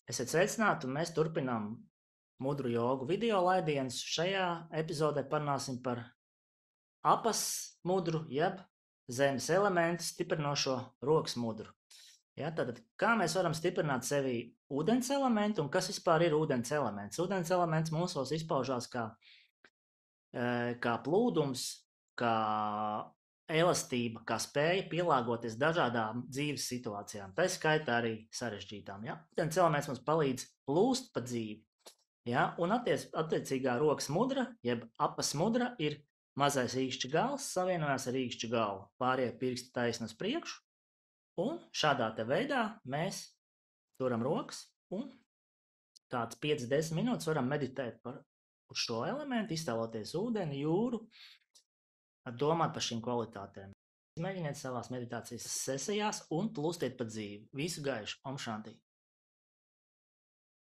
Esiet sveicināti, un mēs turpinām mudru jogu video laidienus. Šajā epizodē parunāsim par apas mudru, jeb zemes elementu stiprinošo rokas mudru. Ja, tātad, kā mēs varam stiprināt sevī ūdens elementu, un kas vispār ir ūdens elements? Ūdens elements mūsos izpaužās kā plūdums, kā elastība, kā spēja pielāgoties dažādām dzīves situācijām, tā skaitā arī sarežģītām. Ja? Ūdens elements mums palīdz plūst pa dzīvi. Ja? Un attiecīgā rokas mudra, jeb apas mudra, ir mazais īkšķa gals savienojās ar īkšķa galvu. Pārējie pirksti taisni uz priekšu, un šādā te veidā mēs turam rokas un kāds 5-10 minūtes varam meditēt uz šo elementu, iztēloties ūdeni, jūru, domāt par šīm kvalitātēm. Mēģiniet savās meditācijas sesijās un plūstiet pa dzīvi. Visu gaišu, Om Shanti!